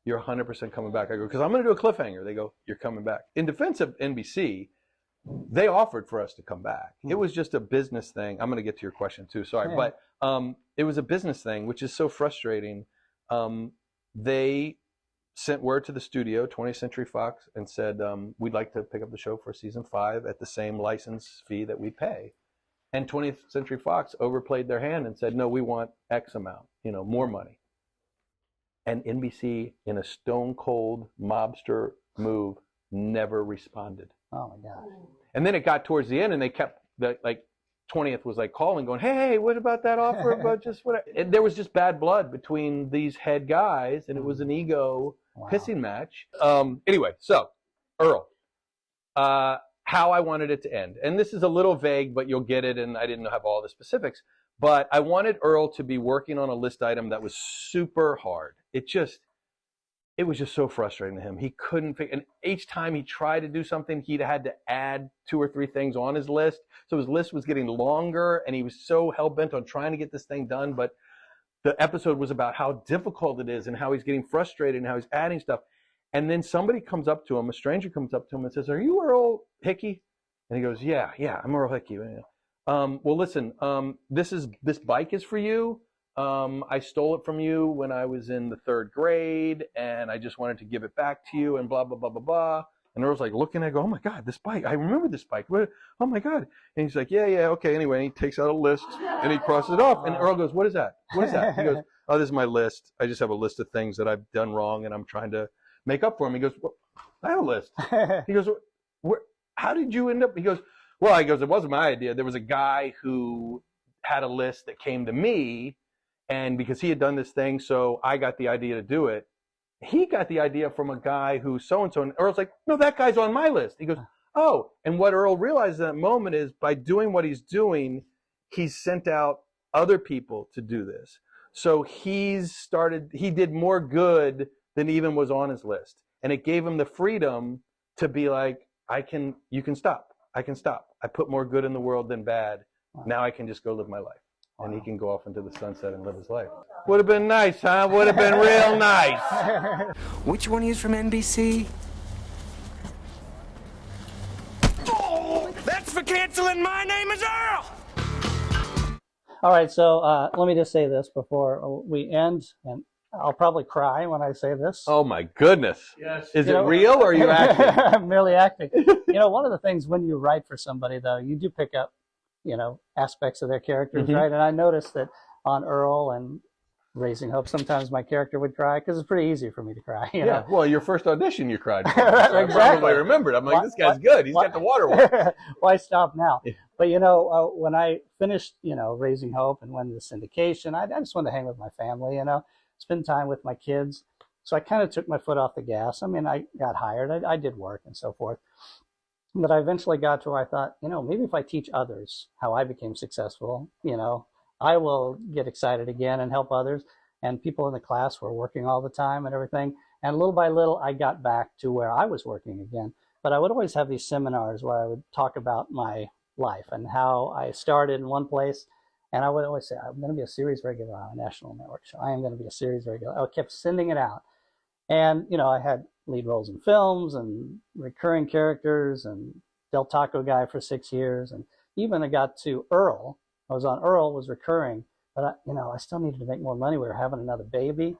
You're 100% coming back." I go, "Because I'm going to do a cliffhanger." They go, "You're coming back." In defense of NBC, they offered for us to come back. It was just a business thing. I'm going to get to your question too. Sorry. Yeah. But it was a business thing, which is so frustrating. They sent word to the studio, 20th Century Fox, and said, "We'd like to pick up the show for season 5 at the same license fee that we pay." And 20th Century Fox overplayed their hand and said, "No, we want X amount, more money." And NBC, in a stone cold mobster move, never responded. Oh my God. And then it got towards the end, and they kept 20th was like calling, going, "Hey, what about that offer about just what?" And there was just bad blood between these head guys, and it was an ego pissing match. Anyway, so Earl, how I wanted it to end, and this is a little vague, but you'll get it. And I didn't have all the specifics, but I wanted Earl to be working on a list item that was super hard. It was just so frustrating to him. He couldn't figure, and each time he tried to do something, he'd had to add 2 or 3 things on his list. So his list was getting longer, and he was so hell-bent on trying to get this thing done. But the episode was about how difficult it is and how he's getting frustrated and how he's adding stuff. And then somebody comes up to him, a stranger comes up to him and says, "Are you Earl Hickey?" And he goes, Yeah, I'm Earl Hickey. Well, listen, this bike is for you. I stole it from you when I was in the 3rd grade, and I just wanted to give it back to you, and blah, blah, blah, blah, blah. And Earl's like looking at it, go, "Oh my God, this bike, I remember this bike. What? Oh my God." And he's like, yeah, okay. Anyway, and he takes out a list and he crosses it off. And Earl goes, "What is that? What is that?" He goes, "Oh, this is my list. I just have a list of things that I've done wrong, and I'm trying to make up for them." He goes, "Well, I have a list." He goes, "How did you end up?" He goes, "Well," it wasn't my idea. There was a guy who had a list that came to me, and because he had done this thing, so I got the idea to do it. He got the idea from a guy who so-and-so, and Earl's like, "No, that guy's on my list." He goes, "Oh." And what Earl realized in that moment is by doing what he's doing, he's sent out other people to do this. So he did more good than even was on his list. And it gave him the freedom to be like, you can stop. I can stop. I put more good in the world than bad. Now I can just go live my life. And he can go off into the sunset and live his life. Would have been nice, huh? Would have been real nice. Which one is from NBC? Oh, that's for canceling My Name is Earl! All right, so let me just say this before we end, and I'll probably cry when I say this. Oh my goodness. Yes. Is it real or are you acting? I'm merely acting. One of the things when you write for somebody, though, you do pick up, aspects of their characters, right? And I noticed that on Earl and Raising Hope, sometimes my character would cry because it's pretty ezy for me to cry. You know? Well, your first audition, you cried. Right, I exactly. probably remembered. I'm like, this guy's good. He's got the waterwork. Why stop now? Yeah. But when I finished, Raising Hope and went into syndication, I just wanted to hang with my family, spend time with my kids. So I kind of took my foot off the gas. I mean, I got hired, I did work and so forth. But I eventually got to where I thought, maybe if I teach others how I became successful, I will get excited again and help others. And people in the class were working all the time and everything. And little by little, I got back to where I was working again. But I would always have these seminars where I would talk about my life and how I started in one place. And I would always say, I'm going to be a series regular on a national network show. I am going to be a series regular. I kept sending it out. And, I had lead roles in films and recurring characters and Del Taco guy for 6 years. And even I got to Earl. I was on Earl, was recurring. But, I still needed to make more money. We were having another baby.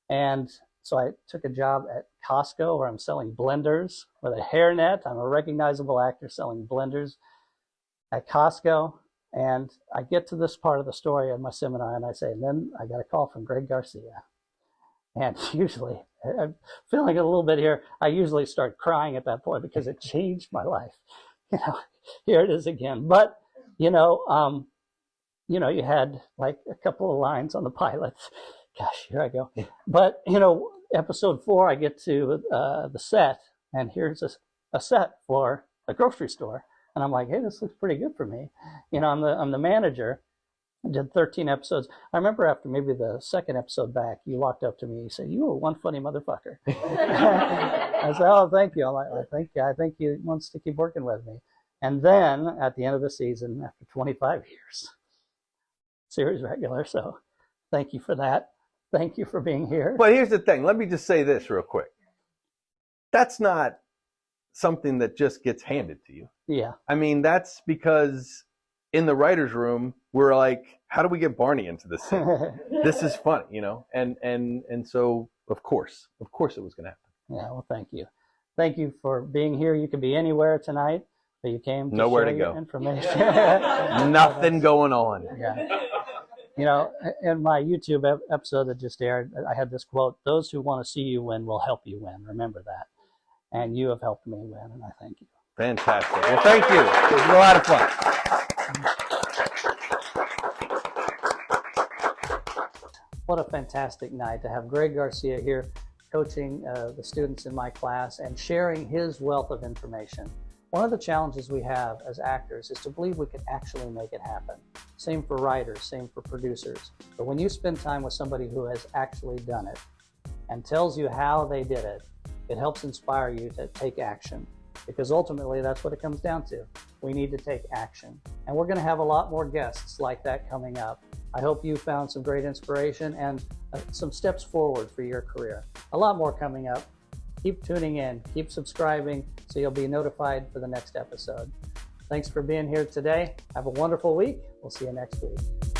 And so I took a job at Costco where I'm selling blenders with a hairnet. I'm a recognizable actor selling blenders at Costco. And I get to this part of the story in my seminar and I say, and then I got a call from Greg Garcia. And usually, I'm feeling it a little bit here, I usually start crying at that point because it changed my life. Here it is again. But, you had like a couple of lines on the pilot. Gosh, here I go. But, episode 4, I get to the set, and here's a set for a grocery store. And I'm like, hey, this looks pretty good for me. I'm the manager. I did 13 episodes. I remember after maybe the second episode back, you walked up to me and you said, you were one funny motherfucker. I said, oh, thank you. I'm like, I think he wants to keep working with me. And then at the end of the season, after 25 years, series regular. So thank you for that. Thank you for being here. But here's the thing. Let me just say this real quick. That's not something that just gets handed to you. Yeah. I mean, that's because in the writer's room, we're like, how do we get Barney into this scene? This is fun, and so of course it was going to happen. Yeah, well, thank you. Thank you for being here. You could be anywhere tonight, but you came to nowhere share to your go. Information. Nothing going on. Yeah. In my YouTube episode that just aired, I had this quote, those who want to see you win will help you win. Remember that. And you have helped me win, and I thank you. Fantastic. Well, thank you. It was a lot of fun. What a fantastic night to have Greg Garcia here coaching the students in my class and sharing his wealth of information. One of the challenges we have as actors is to believe we can actually make it happen. Same for writers, same for producers. But when you spend time with somebody who has actually done it and tells you how they did it, it helps inspire you to take action. Because ultimately, that's what it comes down to. We need to take action. And we're going to have a lot more guests like that coming up. I hope you found some great inspiration and some steps forward for your career. A lot more coming up. Keep tuning in, keep subscribing, so you'll be notified for the next episode. Thanks for being here today. Have a wonderful week. We'll see you next week.